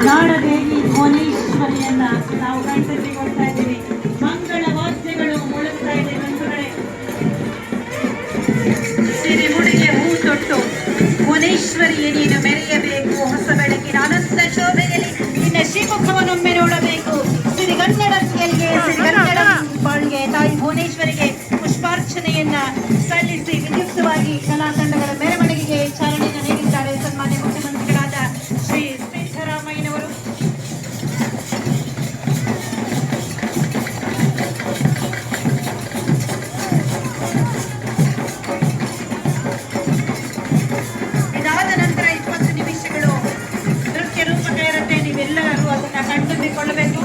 ನಾಡದೇವಿ ಭುವನೇಶ್ವರಿಯನ್ನ ನಾವು ಕಣ್ತುಂಬಿಕೊಳ್ತಾ ಇದ್ದೀವಿ. ಮಂಗಳ ವಾದ್ಯಗಳು ಮೊಳಗ್ತಾ ಇದೆ ಬಂಧುಗಳೇ. ಸಿರಿಮುಡಿಗೆ ಹೂ ತೊಟ್ಟು ಭುವನೇಶ್ವರಿಯೇ ನೀನು ಮೆರೆಯಬೇಕು. ಹೊಸ ಬೆಳಕಿನ ಅನಂತ ಶೋಭೆಯಲ್ಲಿ ನಿನ್ನ ಶ್ರೀಮುಖವನ್ನೊಮ್ಮೆ ನೋಡಬೇಕು. ಸಿರಿಗನ್ನಡತಿಯರಿಗೆ ಸಿರಿಗನ್ನಡ ಬಾಳ್ಗೆ ತಾಯಿ ಭುವನೇಶ್ವರಿಗೆ ಪುಷ್ಪಾರ್ಚನೆಯನ್ನ ಸಲ್ಲಿಸಿ ವಿದ್ಯುಕ್ತವಾಗಿ ಕಲಾ ತಂಡಗಳ ಮೆರವಣಿಗೆಗೆ ಚಾಲನೆಯನ್ನು ನೀಡಿದ್ದಾರೆ ಸನ್ಮಾನ್ಯ ಮುಖ್ಯಮಂತ್ರಿಗಳಾದ ಶ್ರೀ ಸಿದ್ದರಾಮಯ್ಯನವರು. ಇದಾದ ನಂತರ 20 ನಿಮಿಷಗಳು ನೃತ್ಯ ರೂಪಕ ಇರುತ್ತೆ. ನೀವೆಲ್ಲರೂ ಅದನ್ನ ಕಣ್ತುಂಬಿಕೊಳ್ಳಬೇಕು.